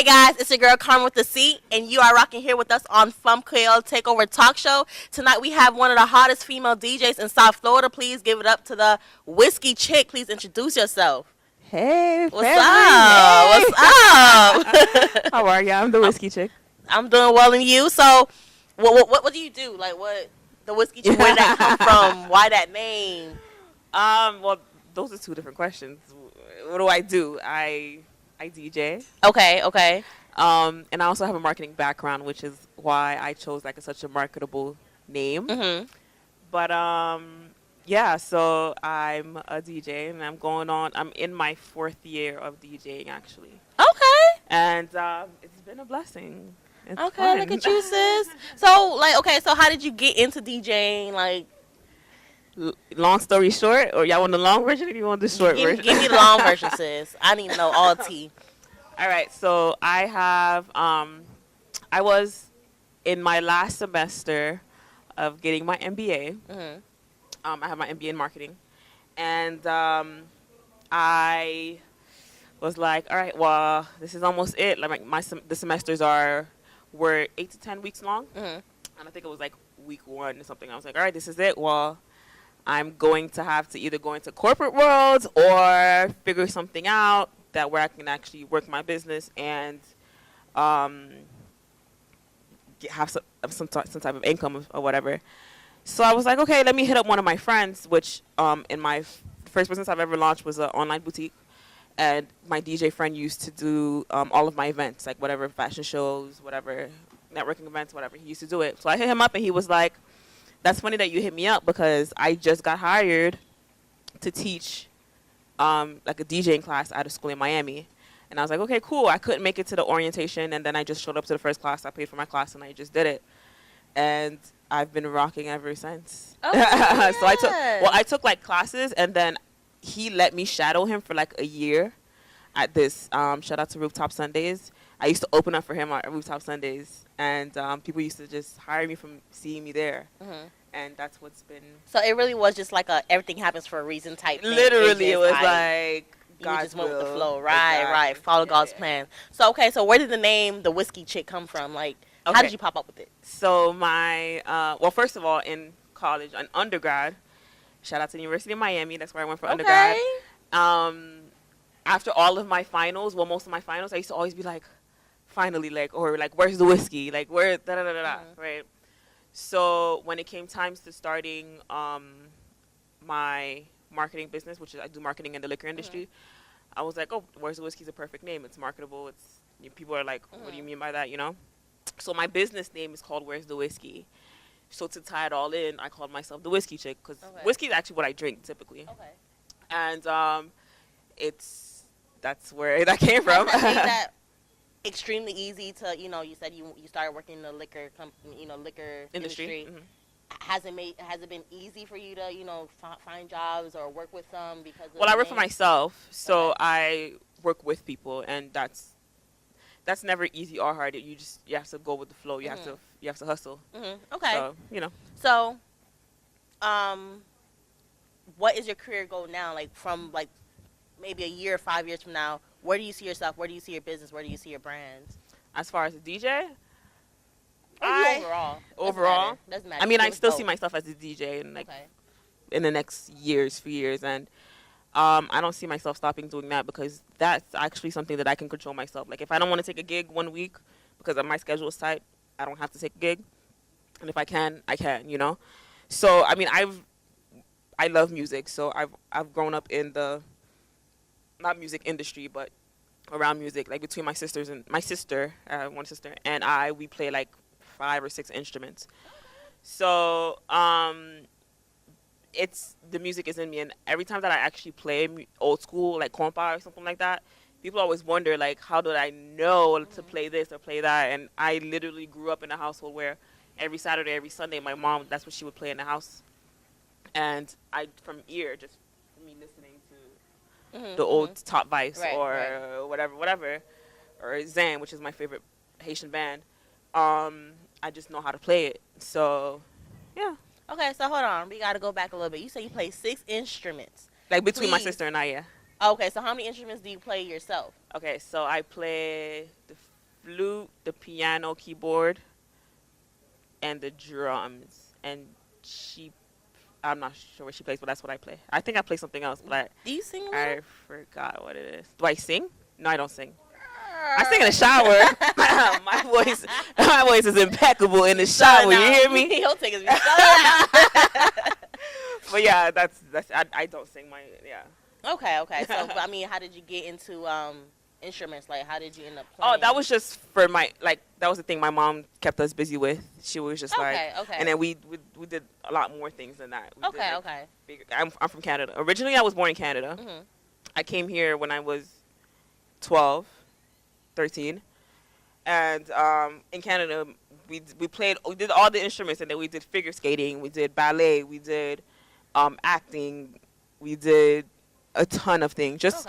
Hey guys, it's your girl Carmen with the C, and you are rocking here with us on Fanm Kreyol Takeover Talk Show. Tonight we have one of the hottest female DJs in South Florida. Please give it up to the Whiskey Chick. Please introduce yourself. Hey, What's family. up? What's up? How are you? I'm the Whiskey Chick. I'm doing well, and you? So, what do you do? Like, what the Whiskey Chick? Where did that come from? Why that name? Well, those are two different questions. What do? I DJ. Okay. And I also have a marketing background, which is why I chose like such a marketable name. Mm-hmm. But yeah. So I'm a DJ, and I'm in my 4th year of DJing actually, Okay. and it's been a blessing. It's Okay, fun. look at you, sis. So how did you get into DJing? Like, Long story short, or y'all want the long version or you want the short version? give me the long version, sis. I need to know all tea. All right, so I have, I was in my last semester of getting my MBA. Mm-hmm. I have my MBA in marketing. And I was like, all right, well, this is almost it. Like the semesters were 8 to 10 weeks long. Mm-hmm. And I think it was like week 1 or something. I was like, all right, this is it. Well, I'm going to have to either go into corporate world or figure something out that where I can actually work my business and have some type of income or whatever. So I was like, okay, let me hit up one of my friends, which in my first business I've ever launched was an online boutique. And my DJ friend used to do all of my events, like whatever fashion shows, whatever networking events, whatever. He used to do it. So I hit him up and he was like, that's funny that you hit me up because I just got hired to teach like a DJing class at a school in Miami. And I was like, okay, cool. I couldn't make it to the orientation, and then I just showed up to the first class. I paid for my class, and I just did it. And I've been rocking ever since. Oh, yeah. So I took like classes, and then he let me shadow him for like a year at this, shout out to Rooftop Sundays. I used to open up for him at Rooftop Sundays, and people used to just hire me from seeing me there. Mm-hmm. And that's what's been... So it really was just like a everything happens for a reason type thing. Literally, it was like you just went with the will. flow. Right, Exactly. right. Follow God's plan. So, okay, so where did the name The Whiskey Chick come from? Like, how Okay. did you pop up with it? So my... well, first of all, in college, an undergrad, shout out to the University of Miami. That's where I went for undergrad. After all of my finals, well, most of my finals, I used to always be like, finally, like, or like, where's the whiskey? Like, where, da-da-da-da-da, right? So when it came times to starting my marketing business, which is I do marketing in the liquor industry, I was like, oh, Where's the Whiskey is a perfect name. It's marketable. People are like, what do you mean by that, you know? So my business name is called Where's the Whiskey. So to tie it all in, I called myself the Whiskey Chick because whiskey is actually what I drink typically. Okay. And that's where that came from. Is that extremely easy to, you said you started working in the liquor industry. Mm-hmm. Has it been easy for you to, find jobs or work with some because of Well, I work for myself, so I work with people, and that's never easy or hard. You have to go with the flow. You have to hustle. Mm-hmm. Okay. So, So, what is your career goal now? Like from like maybe a year or 5 years from now, where do you see yourself? Where do you see your business? Where do you see your brands? As far as a DJ, overall, doesn't matter. I mean, I still see myself as a DJ in the next few years, and I don't see myself stopping doing that because that's actually something that I can control myself. Like if I don't want to take a gig 1 week because my schedule is tight, I don't have to take a gig, and if I can, I can. So I mean, I love music, so I've grown up in the not music industry, but around music, like between my sister, one sister, and we play like 5 or 6 instruments. So the music is in me, and every time that I actually play old school, like compa or something like that, people always wonder, like, how did I know to play this or play that? And I literally grew up in a household where every Saturday, every Sunday, my mom, that's what she would play in the house. And from ear, just me listening to the old Top Vice or whatever, or Zan, which is my favorite Haitian band, I just know how to play it. So, yeah. Okay, so hold on. We got to go back a little bit. You say you play 6 instruments. Like between my sister and I, yeah. Okay, so how many instruments do you play yourself? Okay, so I play the flute, the piano, keyboard, and the drums. And she, I'm not sure what she plays, but that's what I play. I think I play something else, but Do you sing a I little? forgot what it is. Do I sing? No, I don't sing. I sing in the shower. My voice is impeccable in the shower. You hear me? He'll take his music. But yeah, that's I don't sing my Okay. So, but, I mean, how did you get into instruments? Like, how did you end up playing? Oh, that was just for my that was the thing my mom kept us busy with. She was just Okay. and then we did a lot more things than that. We did, Okay. I'm from Canada. Originally, I was born in Canada. Mhm. I came here when I was 12, 13, and in Canada we did all the instruments, and then we did figure skating, we did ballet, we did acting, we did a ton of things just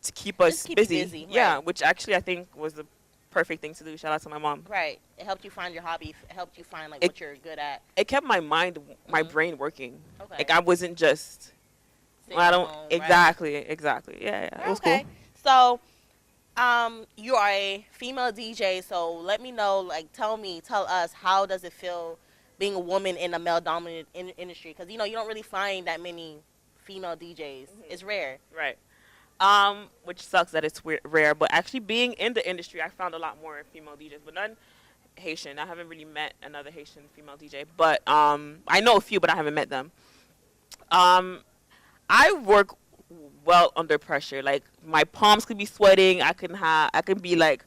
to keep us Just keep you busy. busy, Yeah, right. which actually I think was the perfect thing to do. Shout out to my mom. Right. It helped you find your hobby. It helped you find like It- what you're good at. It kept my mind, my Mhm. brain working. Okay. Like I wasn't just. Sitting I don't at home, right? exactly. Yeah, it was Okay. cool. So, you are a female DJ. So let me know, like, tell us, how does it feel being a woman in a male-dominated industry? Because you don't really find that many female DJs. Mhm. It's rare. Right. Which sucks that it's rare, but actually being in the industry, I found a lot more female DJs, but none Haitian. I haven't really met another Haitian female DJ, but I know a few, but I haven't met them. I work well under pressure. Like my palms could be sweating. I can be like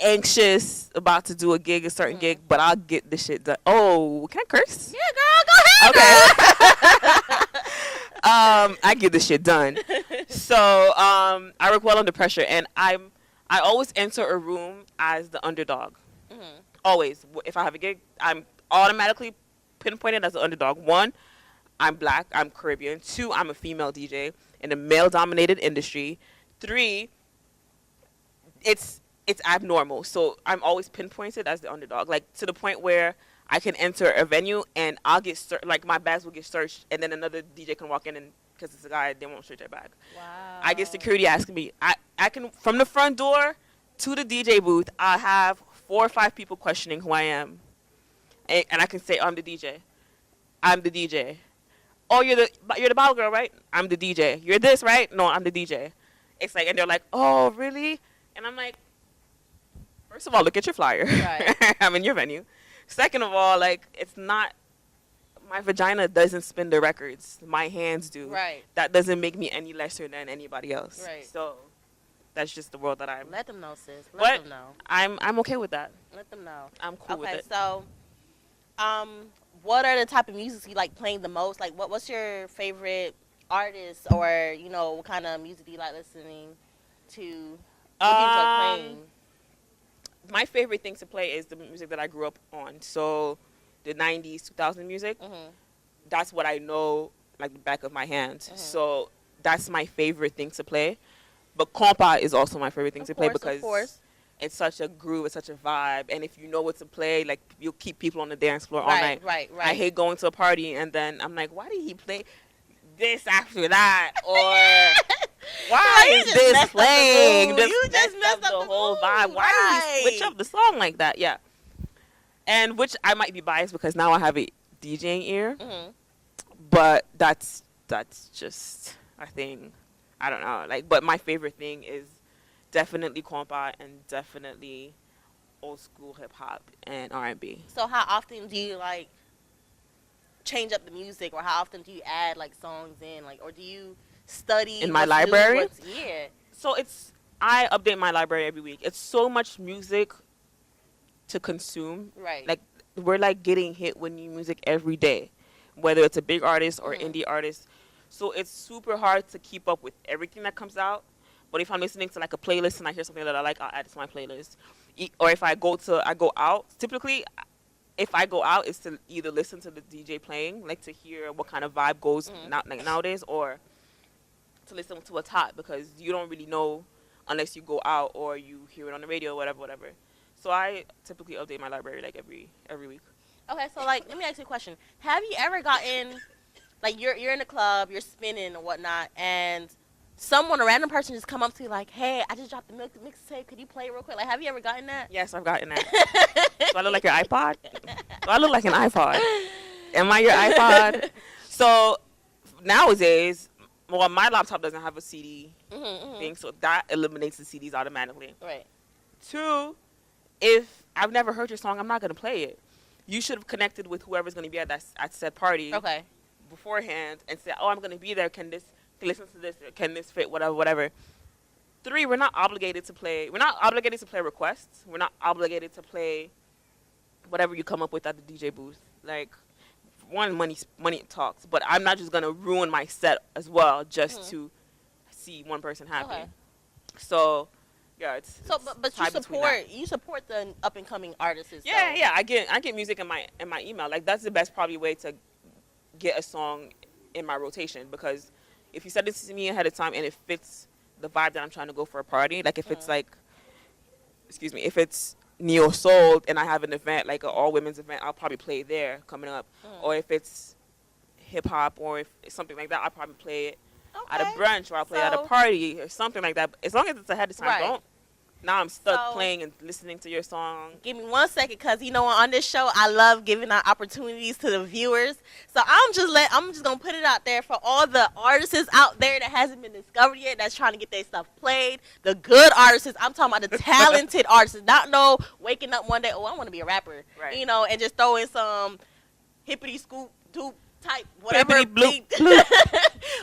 anxious about to do a gig, a certain gig, but I'll get the shit done. Oh, can I curse? Yeah, girl, go ahead. Okay. I get the shit done. So I work well under pressure, and I always enter a room as the underdog. Mhm. Always. If I have a gig, I'm automatically pinpointed as the underdog. One, I'm black, I'm Caribbean. Two, I'm a female DJ in a male-dominated industry. Three, it's abnormal. So I'm always pinpointed as the underdog, like to the point where I can enter a venue and I'll get like my bags will get searched, and then another DJ can walk in and because it's a guy, they won't search their bag. Wow. I get security asking me. I can from the front door to the DJ booth. I have 4 or 5 people questioning who I am, and I can say I'm the DJ. I'm the DJ. Oh, you're the bottle girl, right? I'm the DJ. You're this, right? No, I'm the DJ. It's like, and they're like, oh, really? And I'm like, first of all, look at your flyer. Right. I'm in your venue. Second of all, like, it's not, my vagina doesn't spin the records. My hands do. Right. That doesn't make me any lesser than anybody else. Right. So that's just the world that I'm. Let them know, sis. Let But them know. I'm okay with that. Let them know. I'm cool with Okay, it. so, what are the type of music you like playing the most? Like, what's your favorite artist, or what kind of music do you like listening to? What do you enjoy playing? My favorite thing to play is the music that I grew up on. So the 90s, 2000 music. Mhm. That's what I know like the back of my hand. Mhm. So that's my favorite thing to play. But compa is also my favorite thing Of to play course, of because course. it's such a groove, it's such a vibe, and if you know what to play, like you'll keep people on the dance floor all Right, night. right. I hate going to a party and then I'm like, why did he play this after that? Or why you is just this messed up the playing? mood. This You just messed up the the whole mood. vibe. Why did he switch Right. up the song like that? Yeah. And which I might be biased because now I have a DJing ear, Mhm. but that's just a thing. I don't know. Like, but my favorite thing is definitely compa and definitely old school hip hop and R&B. So, how often do you like change up the music, or how often do you add like songs in, like, or do you study In my what's new, library? Yeah. So I update my library every week. It's so much music to consume. Right. Like we're like getting hit with new music every day, whether it's a big artist or Mhm. indie artist. So it's super hard to keep up with everything that comes out. But if I'm listening to like a playlist and I hear something that I like, I'll add it to my playlist. Or if I go out, typically if I go out, it's to either listen to the DJ playing, like to hear what kind of vibe goes Mhm. nowadays, or to listen to what's hot because you don't really know unless you go out or you hear it on the radio, whatever. So I typically update my library like every week. Okay, so like, let me ask you a question. Have you ever gotten, like, you're in a club, you're spinning and whatnot, and a random person just come up to you like, hey, I just dropped the mixtape. Could you play it real quick? Like, have you ever gotten that? Yes, I've gotten that. Do I look like your iPod? Do I look like an iPod? Am I your iPod? So nowadays, well, my laptop doesn't have a CD thing, so that eliminates the CDs automatically. Right. 2, if I've never heard your song, I'm not gonna play it. You should have connected with whoever's gonna be at said party beforehand and said, "Oh, I'm gonna be there. Can listen to this? Can this fit? Whatever." 3, we're not obligated to play. We're not obligated to play requests. We're not obligated to play whatever you come up with at the DJ booth. Like, one, money talks, but I'm not just gonna ruin my set as well just to see one person happy. Okay. So, yeah, it's so. it's But you support the up and coming artists. Yeah, yeah. I get music in my email. Like, that's the best probably way to get a song in my rotation, because if you send it to me ahead of time and it fits the vibe that I'm trying to go for a party, like if it's like, if it's neo soul and I have an event like an all women's event, I'll probably play there coming up. Or if it's hip hop or if it's something like that, I'll probably play it at a brunch, or I'll play it at a party or something like that. As long as it's ahead of time, don't. Now I'm stuck playing and listening to your song. Give me 1 second, because on this show I love giving out opportunities to the viewers. So I'm just gonna put it out there for all the artists out there that hasn't been discovered yet, that's trying to get their stuff played. The good artists, I'm talking about the talented artists, not waking up one day, oh, I want to be a rapper, and just throw in some hippity scoop doop type whatever beat,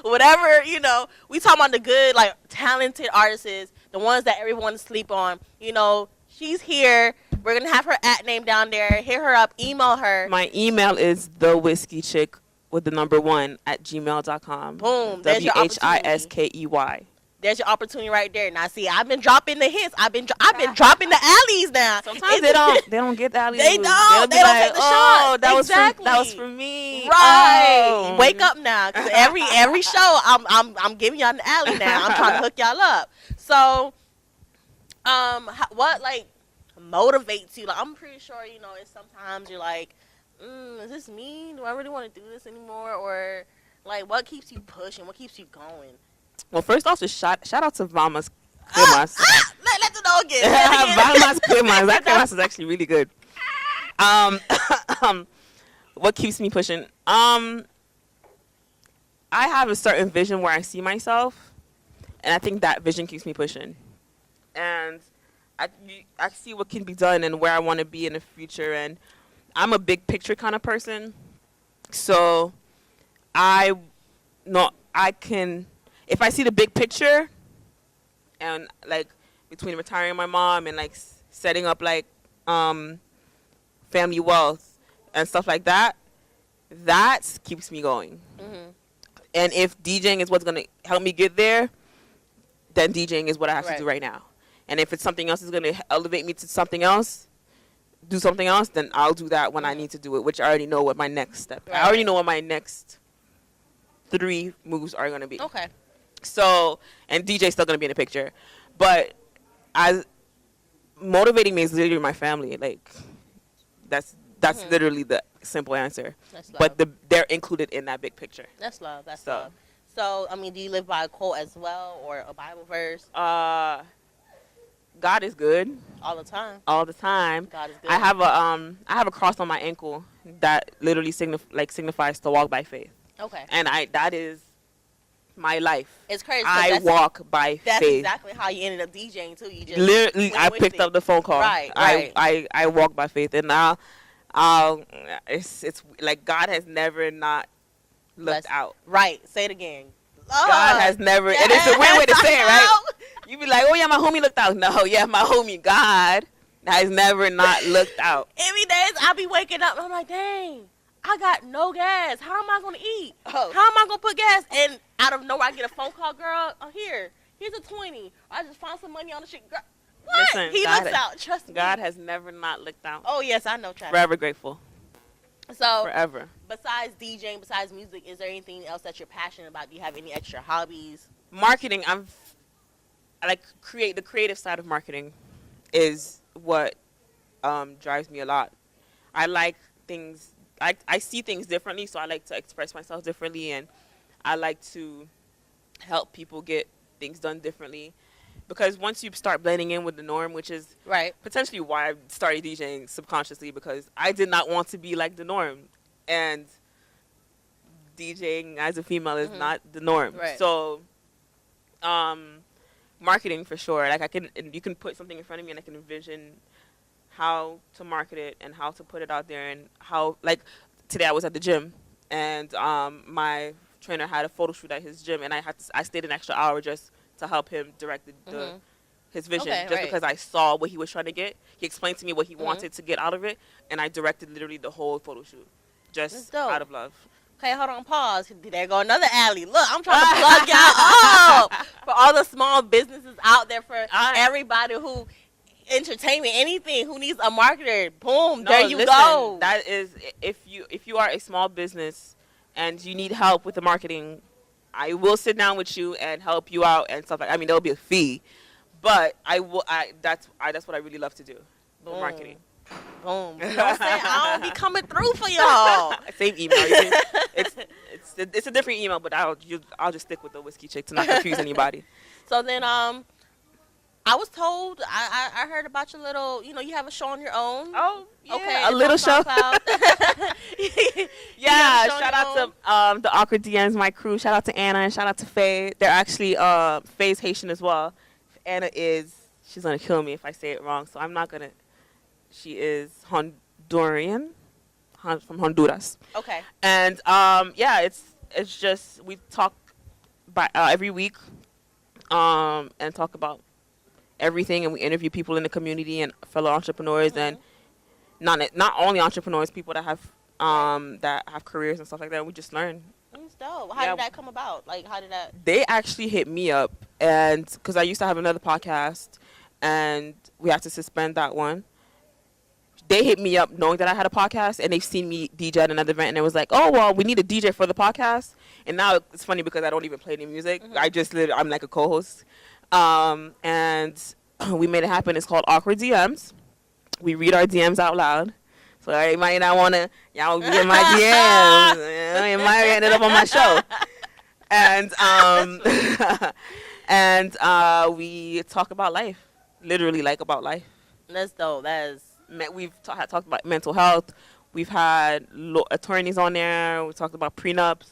whatever, we talking about the good, like, talented artists, the ones that everyone sleep on. She's here. We're gonna have her @ down there. Hit her up, email her. My email is TheWhiskeyChick with the number 1 @gmail.com. Boom. There's your WHISKEY. There's your opportunity right there. Now, see, I've been dropping the hits. I've been dropping the alleys now. Sometimes they don't get the alleys. They don't. They don't take the shot. That was for me. Right. Oh. Wake up now, because every show I'm giving y'all an alley now. I'm trying to hook y'all up. So, what like motivates you? Like, I'm pretty sure it's sometimes you're like, is this me? Do I really want to do this anymore? Or like, what keeps you pushing? What keeps you going? Well, first off, just shout out to Valmas Cremas. Let the dog get Valmas Cremas. That cremas is actually really good. What keeps me pushing? I have a certain vision where I see myself, and I think that vision keeps me pushing. And I see what can be done and where I want to be in the future. And I'm a big picture kind of person, so if I see the big picture, and like between retiring my mom and like setting up like family wealth and stuff like that, that keeps me going. And if DJing is what's gonna help me get there, then DJing is what I have to do right now. And if it's something else is gonna elevate me to something else, do something else, then I'll do that when I need to do it, which I already know what my next step. I already know what my next 3 moves are gonna be. Okay. So, and DJ's still gonna be in the picture, but as motivating me is literally my family. Like, that's literally the simple answer. That's love. But they're included in that big picture. That's love. That's love. So, I mean, do you live by a quote as well, or a Bible verse? God is good. All the time. All the time. God is good. I have a cross on my ankle that literally signifies to walk by faith. Okay. And that is my life. It's crazy. I walk by faith. That's exactly how you ended up DJing too. You just literally, I picked up the phone call. Right. I walk by faith, and now, it's like God has never not looked out. Right. Say it again. God has never, and it's a weird way to say it, right? You be like, oh yeah, my homie looked out. No, yeah, my homie God has never not looked out. Every day I be waking up and I'm like, dang, I got no gas. How am I going to eat? How am I going to put gas? And out of nowhere, I get a phone call, girl, here's a 20. I just found some money on the street. Girl, what? Listen, he looks out. Trust me. God has never not looked out. Oh, yes, I know, Travis. Forever grateful. So, forever. Besides DJing, besides music, is there anything else that you're passionate about? Do you have any extra hobbies? Marketing. I like the creative side of marketing is what drives me a lot. I like things. I see things differently, so I like to express myself differently, and I like to help people get things done differently. Because once you start blending in with the norm, which is Right. potentially why I started DJing subconsciously, because I did not want to be like the norm. And DJing as a female is not the norm. Right. So, marketing for sure. Like you can put something in front of me and I can envision how to market it and how to put it out there, and how, like, today I was at the gym and my trainer had a photo shoot at his gym, and I stayed an extra hour just to help him direct his vision, Okay, just right. because I saw what he was trying to get. He explained to me what he wanted to get out of it, and I directed literally the whole photo shoot That's just dope. out of love. Okay, hold on, pause. There go another alley. Look, I'm trying to plug y'all up for all the small businesses out there, for everybody who entertainment, anything, who needs a marketer. Boom, No, there you listen, go. That is, if you are a small business and you need help with the marketing, I will sit down with you and help you out and stuff like. I mean, there'll be a fee, but that's what I really love to do. Boom. Marketing. Boom. You know what I'm saying? I'll be coming through for y'all. Same email. It's a different email, but I'll just stick with the Whiskey Chick to not confuse anybody. So then, I was told, I heard about your little, you have a show on your own. Oh, yeah. Okay, A little it's on show. SoundCloud. Yeah, show on shout your out to the Awkward DMs, my crew. Shout out to Anna and shout out to Faye. They're actually Faye's Haitian as well. Anna she's gonna kill me if I say it wrong, so I'm not gonna. She is Honduran, from Honduras. Okay. And yeah, it's just we talk every week, and talk about everything, and we interview people in the community and fellow entrepreneurs, and not only entrepreneurs, people that have careers and stuff like that. And we just learn. That's dope. How did that come about? Like, how did that? They actually hit me up, and because I used to have another podcast, and we had to suspend that one. They hit me up knowing that I had a podcast, and they've seen me DJ at another event, and it was like, oh, well, we need a DJ for the podcast. And now it's funny because I don't even play any music. I'm like a co-host. And we made it happen. It's called Awkward DMs. We read our DMs out loud. So you might not want to, y'all be in my DMs. It might end up on my show. And we talk about life. Literally, like, about life. That's dope. We've talked about mental health. We've had attorneys on there. We talked about prenups.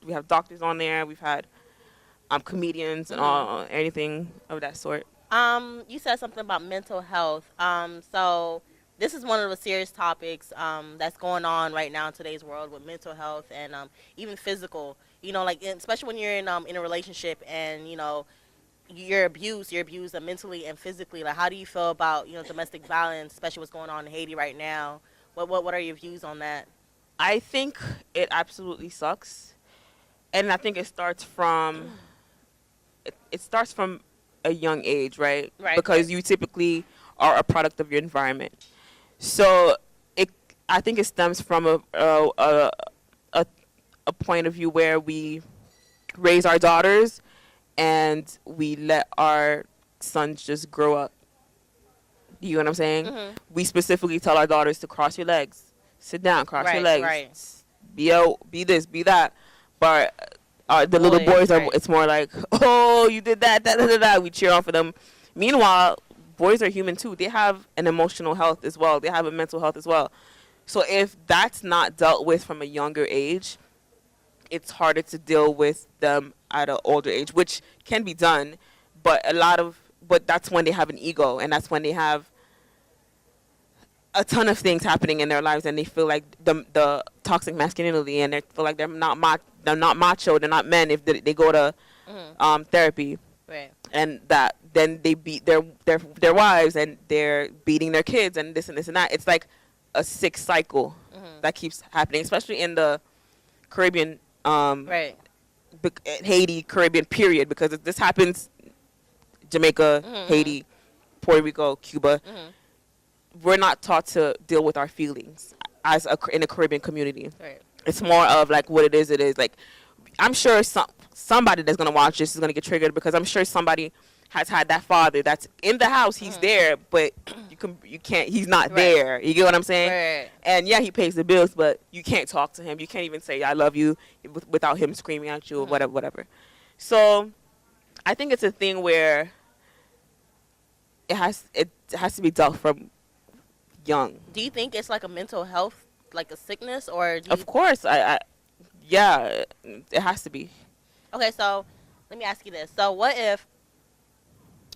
We have doctors on there. We've had comedians and anything of that sort. You said something about mental health. So this is one of the serious topics that's going on right now in today's world with mental health and even physical. Like, especially when you're in a relationship and you're abused mentally and physically. Like, how do you feel about domestic violence, especially what's going on in Haiti right now? What are your views on that? I think it absolutely sucks, and I think it starts from a young age, right? Right. Because you typically are a product of your environment. So I think it stems from a point of view where we raise our daughters and we let our sons just grow up. You know what I'm saying? We specifically tell our daughters to cross your legs, sit down, cross your legs, be this, be that. But the little boys it's more like, oh, you did that. We cheer on for them. Meanwhile, boys are human too. They have an emotional health as well. They have a mental health as well. So if that's not dealt with from a younger age, it's harder to deal with them at an older age, which can be done, but that's when they have an ego, and that's when they have a ton of things happening in their lives, and they feel like the toxic masculinity, and they feel like they're not macho, they're not men if they go to therapy, right? And then they beat their wives, and they're beating their kids, and this and this and that. It's like a sick cycle that keeps happening, especially in the Caribbean. Haiti, Caribbean period, because this happens Jamaica, Haiti, Puerto Rico, Cuba. We're not taught to deal with our feelings in a Caribbean community. Right. It's more of like what it is. Like, I'm sure somebody that's gonna watch this is gonna get triggered, because I'm sure somebody has had that father that's in the house. He's there, but you can't. He's not there. You get what I'm saying? Right. And yeah, he pays the bills, but you can't talk to him. You can't even say I love you without him screaming at you or whatever. So I think it's a thing where it has to be dealt from young. Do you think it's like a mental health, like a sickness, or do you... Of course, yeah, it has to be. Okay, so let me ask you this. So what if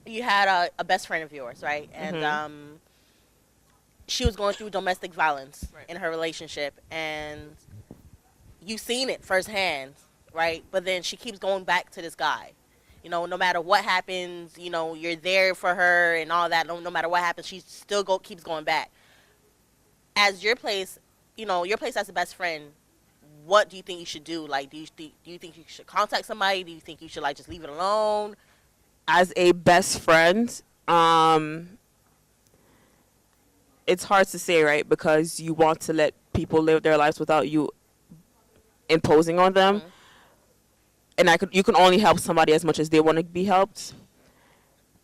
you had a best friend of yours, right? And she was going through domestic violence in her relationship, and you've seen it firsthand, right? But then she keeps going back to this guy. You know, no matter what happens, you know, you're there for her and all that. No matter what happens, she still keeps going back. As your place, you know, your place as a best friend, what do you think you should do? Like, do you think you should contact somebody? Do you think you should, like, just leave it alone? As a best friend, it's hard to say, right? Because you want to let people live their lives without you imposing on them. And you can only help somebody as much as they want to be helped.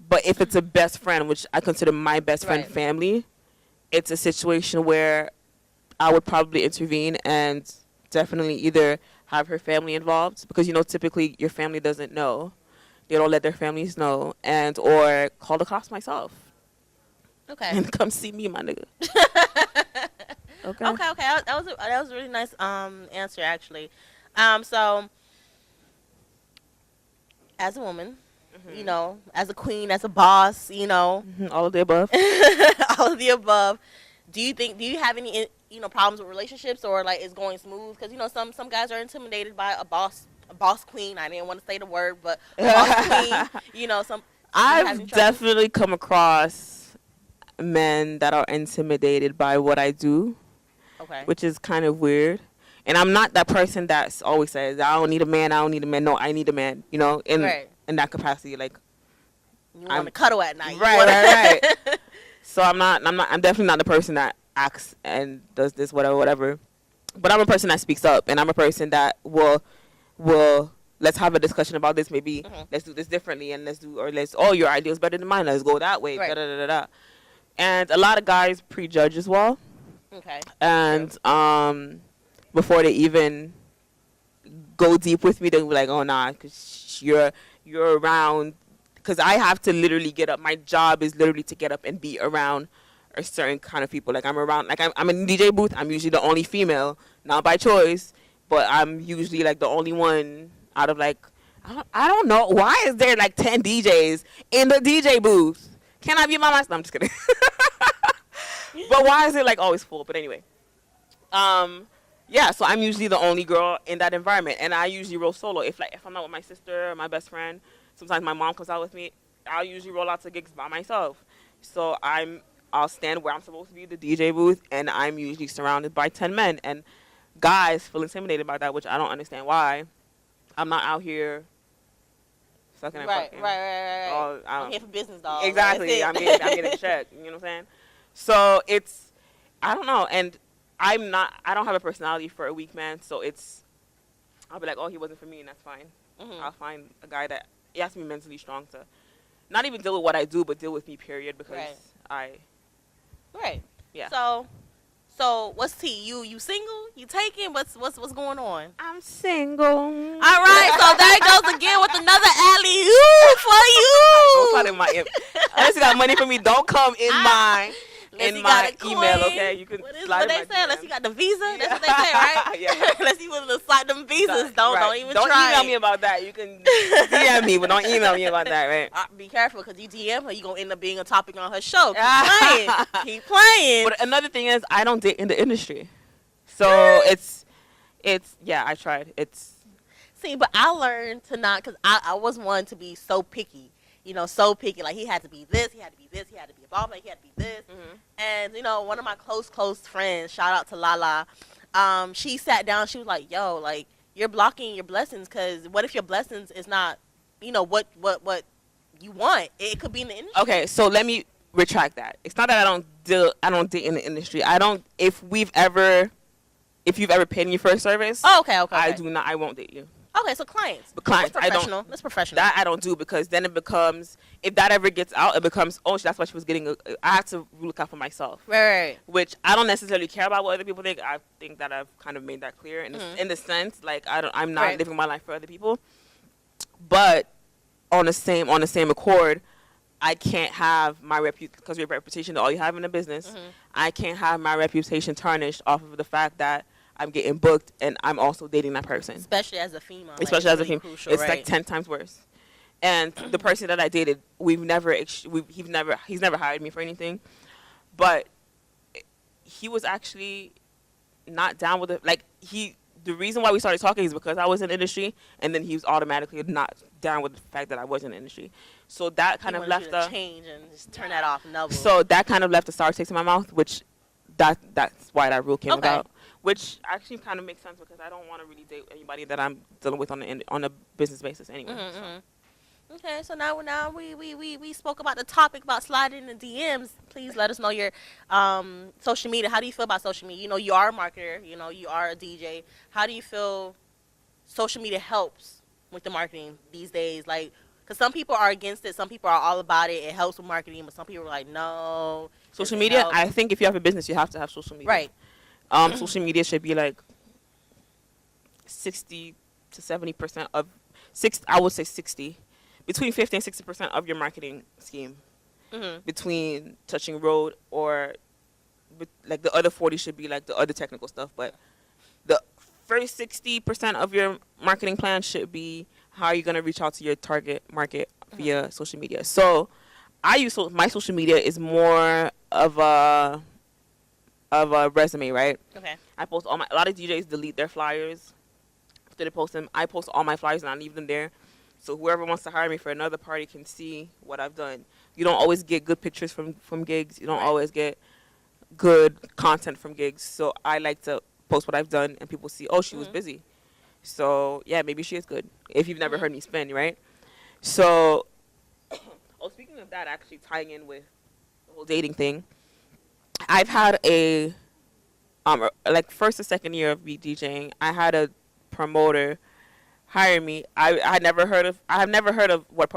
But if it's a best friend, which I consider my best friend family, it's a situation where I would probably intervene and definitely either have her family involved, because, you know, typically your family doesn't know. They don't let their families know, and or call the cops myself. Okay. And come see me, my nigga. Okay. Okay. That was a really nice answer, actually. So as a woman, you know, as a queen, as a boss, you know, all of the above. all of the above. Do you have any, you know, problems with relationships, or like it's going smooth? Because, you know, some guys are intimidated by a boss queen. I didn't want to say the word, but a boss queen. You know, I've definitely come across men that are intimidated by what I do, which is kind of weird. And I'm not that person that always says, I don't need a man. No, I need a man, you know, in that capacity. Like, you want to cuddle at night. Right. So I'm definitely not the person that acts and does this, whatever. But I'm a person that speaks up, and I'm a person that will let's have a discussion about this. Maybe let's do this differently, and your idea is better than mine. Let's go that way. Da, da, da, da, da. And a lot of guys prejudge as well. Okay. And before they even go deep with me, they'll be like, "Oh nah, because you're around." Because I have to literally get up. My job is literally to get up and be around a certain kind of people. Like, I'm around. Like, I'm in the DJ booth. I'm usually the only female, not by choice, but I'm usually like the only one out of like I don't know why is there like 10 DJs in the DJ booth. Can I be my master? No, I'm just kidding. But why is it like always full? But anyway, yeah. So I'm usually the only girl in that environment, and I usually roll solo. If I'm not with my sister or my best friend, sometimes my mom comes out with me. I'll usually roll out to gigs by myself. So I'll stand where I'm supposed to be, the DJ booth, and I'm usually surrounded by 10 men. And guys feel intimidated by that, which I don't understand why. I'm not out here sucking and fucking. Right. I'm here for business, dog. Exactly. I'm getting a check. You know what I'm saying? So I don't know. And I don't have a personality for a weak man. So I'll be like, oh, he wasn't for me, and that's fine. I'll find a guy that, he has to be mentally strong to not even deal with what I do, but deal with me, period, because Right. Yeah. So what's tea? You single? You taking? What's going on? I'm single. All right. So there it goes again with another alley-oop for you. Don't call in my unless you got money for me, don't come in my email, okay? You can slide what they say? Unless you got the visa, that's what they say, right? Yeah. Unless you willing to slide them visas, don't even don't try. Don't email me about that. You can DM me, but don't email me about that, right? Be careful, because you DM her, you gonna end up being a topic on her show. Keep playing. But another thing is, I don't date in the industry, so it's yeah. I tried. See, but I learned to not, because I was one to be so picky. You know, so picky. Like, he had to be this, he had to be this, he had to be a ball player, he had to be this. And, you know, one of my close friends, shout out to Lala, she sat down, she was like, yo, like, you're blocking your blessings, because what if your blessings is not, you know, what you want? It could be in the industry. Okay, so let me retract that. It's not that I don't date in the industry. If you've ever paid me for a service. Oh, okay. I won't date you. Okay, so clients. But clients, That's professional. That I don't do, because then it becomes, if that ever gets out, it becomes, oh, that's why she was getting. I have to look out for myself. Right. Which I don't necessarily care about what other people think. I think that I've kind of made that clear in the sense, like, I'm not living my life for other people. But on the same accord, I can't have my reputation, because your reputation is all you have in a business. Mm-hmm. I can't have my reputation tarnished off of the fact that I'm getting booked and I'm also dating that person. Especially as a female. Especially like, as a really female, crucial, it's right? like 10 times worse. And the person that I dated, he's never hired me for anything, but he was actually not down with it. Like the reason why we started talking is because I was in the industry, and then he was automatically not down with the fact that I was in the industry. So that kind of left a change and just turn that off. No. So that kind of left a sour taste in my mouth, which that's why that rule came Okay. about. Which actually kind of makes sense because I don't want to really date anybody that I'm dealing with on a business basis anyway. Mm-hmm, So. mm-hmm. Okay, so now we spoke about the topic about sliding in the DMs. Please let us know your social media. How do you feel about social media? You know, you are a marketer. You know, you are a DJ. How do you feel social media helps with the marketing these days? Like, because some people are against it. Some people are all about it. It helps with marketing. But some people are like, no. Social media, help. I think if you have a business, you have to have social media. Right. Social media should be like 60 to 70% of I would say 60. Between 50 and 60% of your marketing scheme, between touching road or like the other 40 should be like the other technical stuff. But the first 60% of your marketing plan should be how are you going to reach out to your target market via social media. So I use my social media is more of a resume, right? Okay. I post a lot of DJs delete their flyers after they post them. I post all my flyers and I leave them there. So whoever wants to hire me for another party can see what I've done. You don't always get good pictures from gigs. You don't always get good content from gigs. So I like to post what I've done and people see, oh, she was busy. So, yeah, maybe she is good. If you've never heard me spin, right? So, speaking of that, actually tying in with the whole dating thing, I've had like first or second year of me DJing, I had a promoter hire me. I have never heard of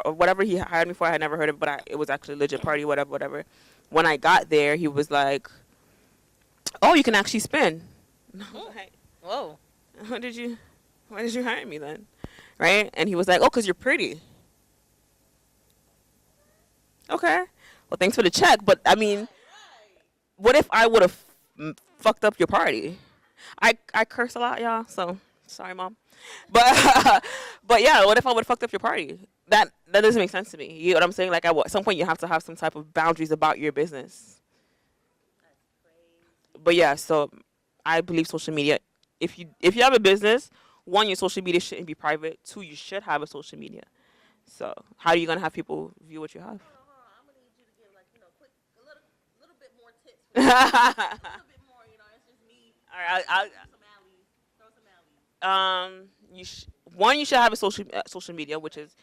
whatever he hired me for. I had never heard of, but it was actually a legit party, whatever. When I got there, he was like, "Oh, you can actually spin." And I was like, whoa. Why did you hire me then? Right? And he was like, "Oh, 'cause you're pretty." Okay. Well, thanks for the check, but I mean, what if I would have fucked up your party? I curse a lot, y'all. So sorry, mom. But yeah, what if I would have fucked up your party? That doesn't make sense to me. You know what I'm saying? Like at some point you have to have some type of boundaries about your business. That's crazy. But yeah, so I believe social media. If you have a business, one, your social media shouldn't be private. Two, you should have a social media. So how are you gonna have people view what you have? Hold on. I'm gonna need you to give a little bit more tips. A little bit more. You know, it's just me. All right, I'll Throw some alleys. you should have a social media, which is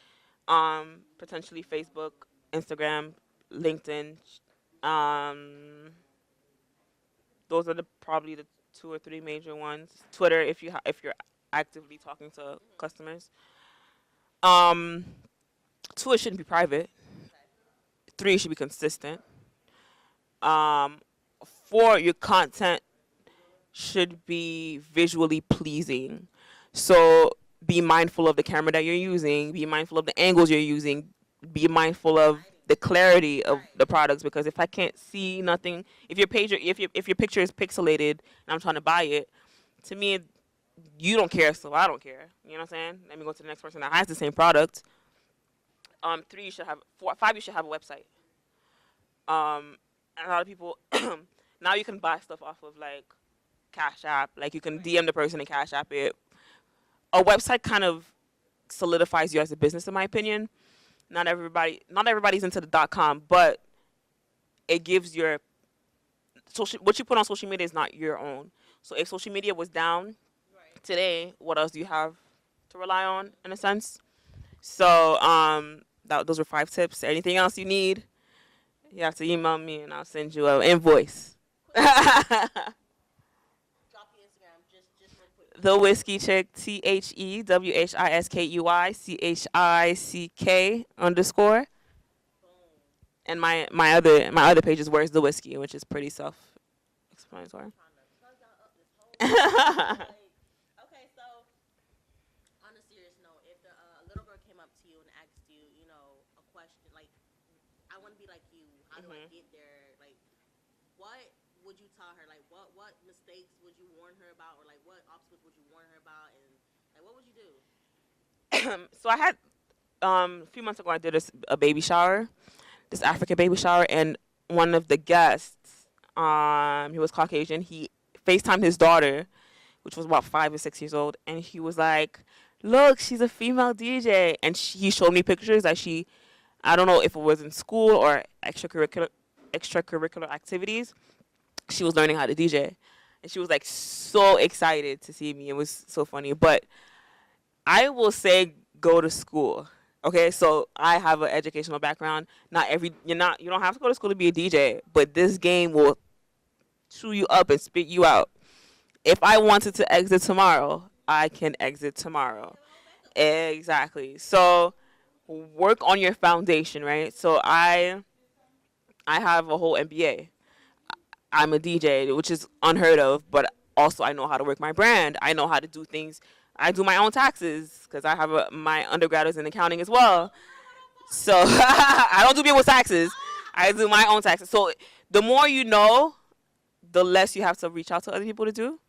potentially Facebook, Instagram, LinkedIn. Those are probably the 2 or 3 major ones. Twitter, if you're actively talking to customers. 2, it shouldn't be private. 3, it should be consistent. 4, your content should be visually pleasing. So be mindful of the camera that you're using. Be mindful of the angles you're using. Be mindful of the clarity of the products, because if I can't see nothing, if your picture is pixelated and I'm trying to buy it, to me, you don't care, so I don't care. You know what I'm saying? Let me go to the next person that has the same product. 3, you should have 5. You should have a website. And a lot of people now you can buy stuff off of like Cash App. Like you can DM the person and Cash App it. A website kind of solidifies you as a business, in my opinion. Not everybody's into the .com, but it gives your what you put on social media is not your own. So if social media was down today, what else do you have to rely on, in a sense? So those were 5 tips. Anything else you need, you have to email me and I'll send you an invoice. Drop your Instagram just real quick. TheWhiskeyChick, TheWhiskeyChick__. And my other page is Where's the Whiskey, which is pretty self-explanatory. Okay, so on a serious note, if a little girl came up to you and asked you, you know, I want to be like you. How do I get there? Like, what would you tell her? Like, what mistakes would you warn her about, or like what obstacles would you warn her about, and like what would you do? So I had a few months ago I did a baby shower, this African baby shower, and one of the guests, he was Caucasian. He FaceTimed his daughter, which was about 5 or 6 years old, and he was like, "Look, she's a female DJ," and he showed me pictures that she, I don't know if it was in school or extracurricular activities, she was learning how to DJ, and she was like so excited to see me. It was so funny, but I will say go to school. Okay, so I have an educational background. You don't have to go to school to be a DJ, but this game will chew you up and spit you out. If I wanted to exit tomorrow, I can exit tomorrow. Exactly. So work on your foundation, right? So I have a whole MBA. I'm a DJ, which is unheard of, but also I know how to work my brand. I know how to do things. I do my own taxes because I have my undergrad is in accounting as well. So I don't do people's taxes. I do my own taxes. So the more you know, the less you have to reach out to other people to do.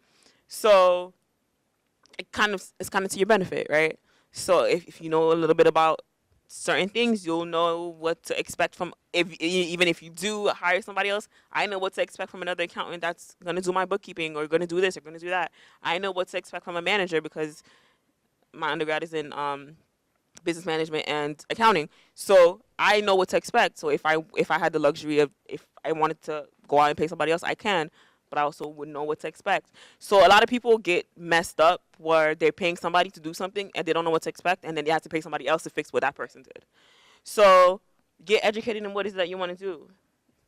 So it's kind of to your benefit, right? So if you know a little bit about certain things, you'll know what to expect from even if you do hire somebody else. I know what to expect from another accountant that's going to do my bookkeeping or going to do this or going to do that. I know what to expect from a manager because my undergrad is in business management and accounting. So I know what to expect. So if I had the luxury of, if I wanted to go out and pay somebody else, I can, but I also would know what to expect. So a lot of people get messed up where they're paying somebody to do something and they don't know what to expect, and then they have to pay somebody else to fix what that person did. So get educated in what it is that you want to do.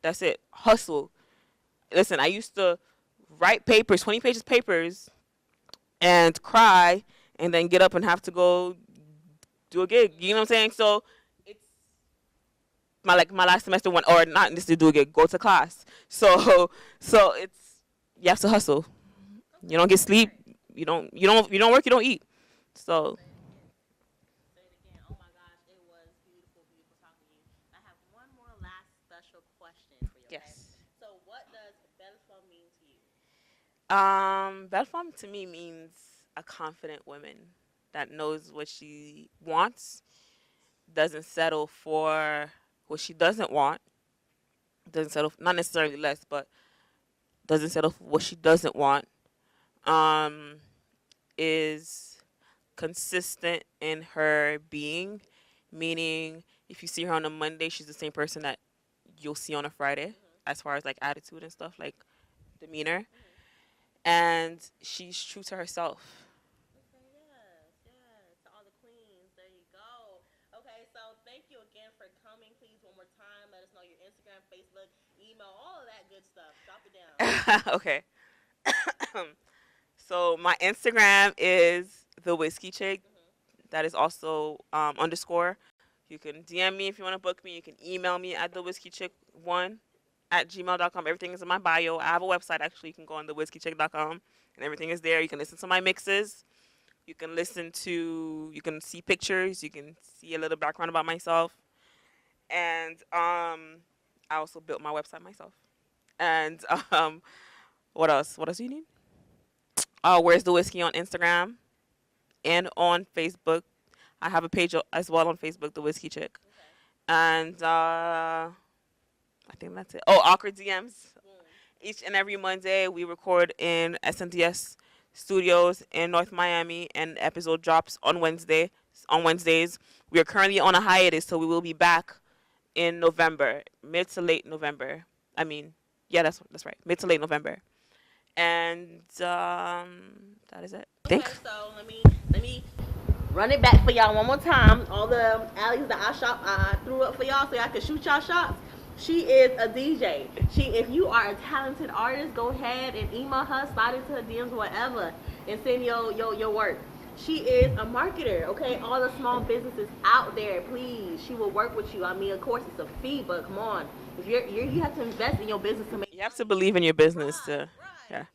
That's it. Hustle. Listen, I used to write papers, 20 pages papers, and cry, and then get up and have to go do a gig. You know what I'm saying? So it's my last semester went, or not just to do a gig, go to class. So it's, you have to hustle. You don't get sleep. You don't work. You don't eat. So. Say it again. Oh my gosh, it was beautiful, beautiful talking to you. I have one more last special question for you. Okay? Yes. So what does Bel Fanm mean to you? Bel Fanm to me means a confident woman that knows what she wants, doesn't settle for what she doesn't want, doesn't settle, not necessarily less, but doesn't settle for what she doesn't want, is consistent in her being, meaning if you see her on a Monday, she's the same person that you'll see on a Friday, as far as like attitude and stuff, like demeanor, and she's true to herself. Okay, yes. To all the queens, there you go. Okay, so thank you again for coming. Please, one more time, let us know your Instagram, Facebook, email, all of that good stuff. Drop it down. Okay. So my Instagram is TheWhiskeyChick. That is also _. You can DM me if you want to book me. You can email me at TheWhiskeyChick1@gmail.com. Everything is in my bio. I have a website, actually. You can go on TheWhiskeyChick.com, and everything is there. You can listen to my mixes. You can see pictures. You can see a little background about myself. And I also built my website myself. And what else? What else do you need? Where's the Whiskey on Instagram and on Facebook. I have a page as well on Facebook, The Whiskey Chick. Okay. And I think that's it. Oh, Awkward DMs. Each and every Monday, we record in SNDS Studios in North Miami, and the episode drops on Wednesdays. We are currently on a hiatus, so we will be back in November, mid to late November. Yeah, that's right, mid to late November. And that is it. Okay, so let me run it back for y'all one more time. All the alleys that I threw up for y'all so y'all could shoot y'all shots. She is a DJ. If you are a talented artist, go ahead and email her, slide into her DMs, whatever, and send your work. She is a marketer, okay? All the small businesses out there, please. She will work with you. Of course, it's a fee, but come on. If you have to invest in your business to make. You have to believe in your business right. Yeah.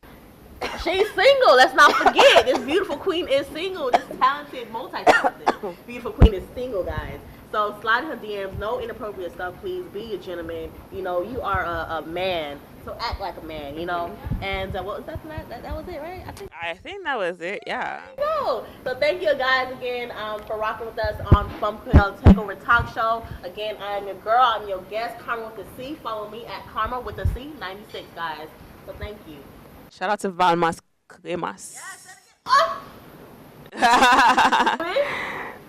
She's single. Let's not forget. This beautiful queen is single. This talented, multi-talented beautiful queen is single, guys. So slide in her DMs. No inappropriate stuff, please. Be a gentleman. You know, you are a man. So act like a man, you know. And what was that tonight? That was it, right? I think that was it. Yeah. Go. So thank you guys again for rocking with us on Fanm Kreyol Takeover Talk Show. Again, I am your girl. I'm your guest, Karma with the C. Follow me at Karma with the C 96, guys. So thank you. Shout out to Valmas Cremas. Oh!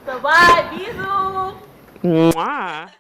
So bye. Bisous. Mwah.